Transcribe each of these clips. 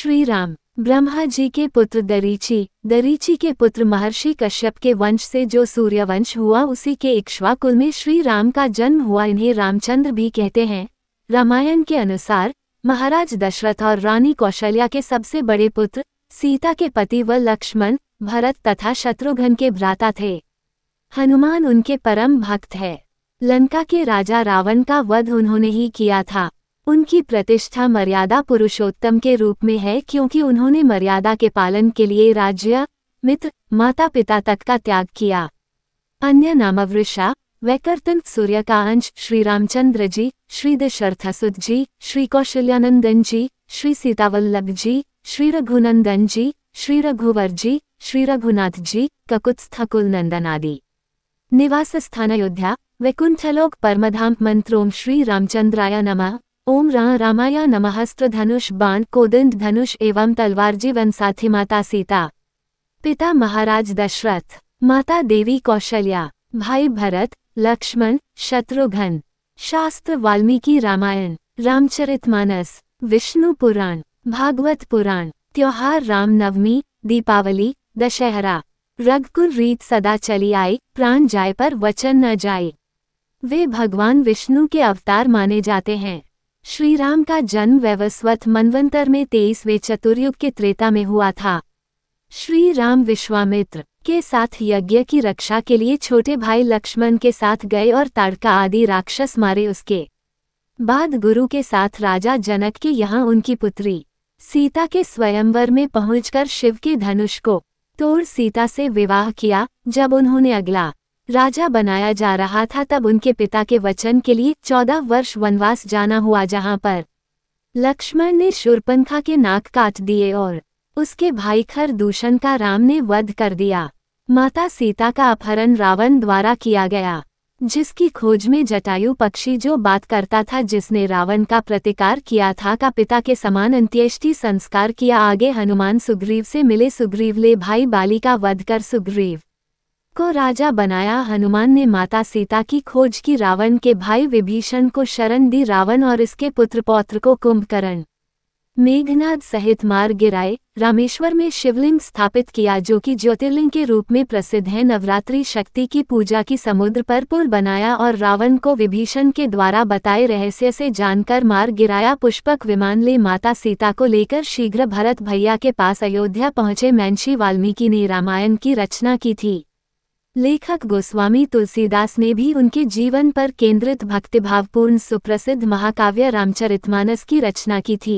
श्री राम ब्रह्मा जी के पुत्र दरीची, दरीची के पुत्र महर्षि कश्यप के वंश से जो सूर्यवंश हुआ उसी के इक्ष्वाकुल में श्री राम का जन्म हुआ। इन्हें रामचंद्र भी कहते हैं। रामायण के अनुसार महाराज दशरथ और रानी कौशल्या के सबसे बड़े पुत्र सीता के पति व लक्ष्मण, भरत तथा शत्रुघ्न के भ्राता थे। हनुमान उनके परम भक्त है। लंका के राजा रावण का वध उन्होंने ही किया था। उनकी प्रतिष्ठा मर्यादा पुरुषोत्तम के रूप में है, क्योंकि उन्होंने मर्यादा के पालन के लिए राज्य, मित्र, माता पिता तक का त्याग किया। अन्य नामवृषा वैकर्तन सूर्य का अंश श्री रामचंद्र जी, श्री दशरथसुत जी, श्री कौशल्यानंदन जी, श्री सीतावल्लभ जी, श्री रघुनंदन जी, श्री रघुवर जी, श्री रघुनाथ जी, ककुत्स्थकुल नंदन आदि। निवास स्थान अयोध्या, वैकुंठलोक परमधाम। मंत्रों श्री रामचंद्राय नमः। ओम रामाय नमः। अस्त्र धनुष बाण कोदंड धनुष एवं तलवार। जीवन साथी माता सीता, पिता महाराज दशरथ, माता देवी कौशल्या, भाई भरत, लक्ष्मण, शत्रुघ्न। शास्त्र वाल्मीकि रामायण, रामचरितमानस, विष्णु पुराण, भागवत पुराण। त्योहार राम नवमी, दीपावली, दशहरा। रघुकुल रीत सदा चली आई, प्राण जाए पर वचन न जाए। वे भगवान विष्णु के अवतार माने जाते हैं। श्री राम का जन्म वैवस्वत मनवंतर में 23वें चतुर्युग के त्रेता में हुआ था। श्री राम विश्वामित्र के साथ यज्ञ की रक्षा के लिए छोटे भाई लक्ष्मण के साथ गए और ताड़का आदि राक्षस मारे। उसके बाद गुरु के साथ राजा जनक के यहाँ उनकी पुत्री सीता के स्वयंवर में पहुंचकर शिव के धनुष को तोड़ सीता से विवाह किया। जब उन्होंने अगला राजा बनाया जा रहा था तब उनके पिता के वचन के लिए 14 वर्ष वनवास जाना हुआ, जहां पर लक्ष्मण ने शूर्पणखा के नाक काट दिए और उसके भाई खरदूषण का राम ने वध कर दिया। माता सीता का अपहरण रावण द्वारा किया गया, जिसकी खोज में जटायु पक्षी जो बात करता था, जिसने रावण का प्रतिकार किया था, का पिता के समान अंत्येष्टि संस्कार किया। आगे हनुमान सुग्रीव से मिले। सुग्रीव ले भाई बाली का वध कर सुग्रीव को राजा बनाया। हनुमान ने माता सीता की खोज की। रावण के भाई विभीषण को शरण दी। रावण और इसके पुत्र पौत्र को कुंभकर्ण, मेघनाद सहित मार गिराए। रामेश्वर में शिवलिंग स्थापित किया, जो कि ज्योतिर्लिंग के रूप में प्रसिद्ध है। नवरात्रि शक्ति की पूजा की। समुद्र पर पुल बनाया और रावण को विभीषण के द्वारा बताए रहस्य से जानकर मार गिराया। पुष्पक विमान ले माता सीता को लेकर शीघ्र भरत भैया के पास अयोध्या पहुंचे। महर्षि वाल्मीकि ने रामायण की रचना की थी। लेखक गोस्वामी तुलसीदास ने भी उनके जीवन पर केंद्रित भक्तिभावपूर्ण सुप्रसिद्ध महाकाव्य रामचरितमानस की रचना की थी।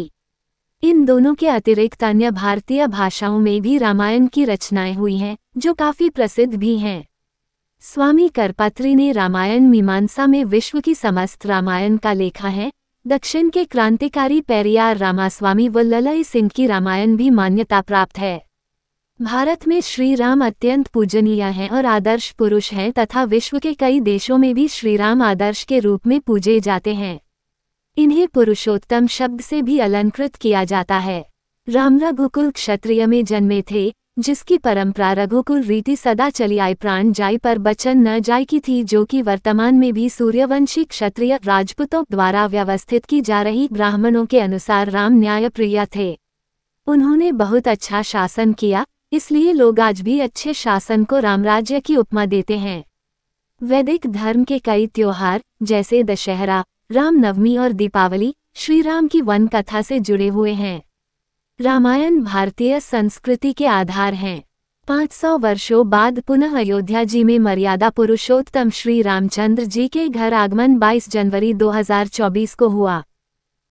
इन दोनों के अतिरिक्त अन्य भारतीय भाषाओं में भी रामायण की रचनाएं हुई हैं, जो काफी प्रसिद्ध भी हैं। स्वामी करपात्री ने रामायण मीमांसा में विश्व की समस्त रामायण का लेखा है। दक्षिण के क्रांतिकारी पेरियार रामास्वामी व ललई सिंह की रामायण भी मान्यता प्राप्त है। भारत में श्री राम अत्यंत पूजनीय हैं और आदर्श पुरुष हैं, तथा विश्व के कई देशों में भी श्री राम आदर्श के रूप में पूजे जाते हैं। इन्हें पुरुषोत्तम शब्द से भी अलंकृत किया जाता है। राम रघुकुल क्षत्रिय में जन्मे थे, जिसकी परंपरा रघुकुल रीति सदा चली आई, प्राण जाय पर बचन न जाय की थी, जो कि वर्तमान में भी सूर्यवंशी क्षत्रिय राजपूतों द्वारा व्यवस्थित की जा रही। ब्राह्मणों के अनुसार राम न्यायप्रिय थे। उन्होंने बहुत अच्छा शासन किया, इसलिए लोग आज भी अच्छे शासन को रामराज्य की उपमा देते हैं। वैदिक धर्म के कई त्योहार जैसे दशहरा, रामनवमी और दीपावली श्री राम की वन कथा से जुड़े हुए हैं। रामायण भारतीय संस्कृति के आधार हैं। 500 वर्षों बाद पुनः अयोध्या जी में मर्यादा पुरुषोत्तम श्री रामचंद्र जी के घर आगमन 22 जनवरी 2024 को हुआ।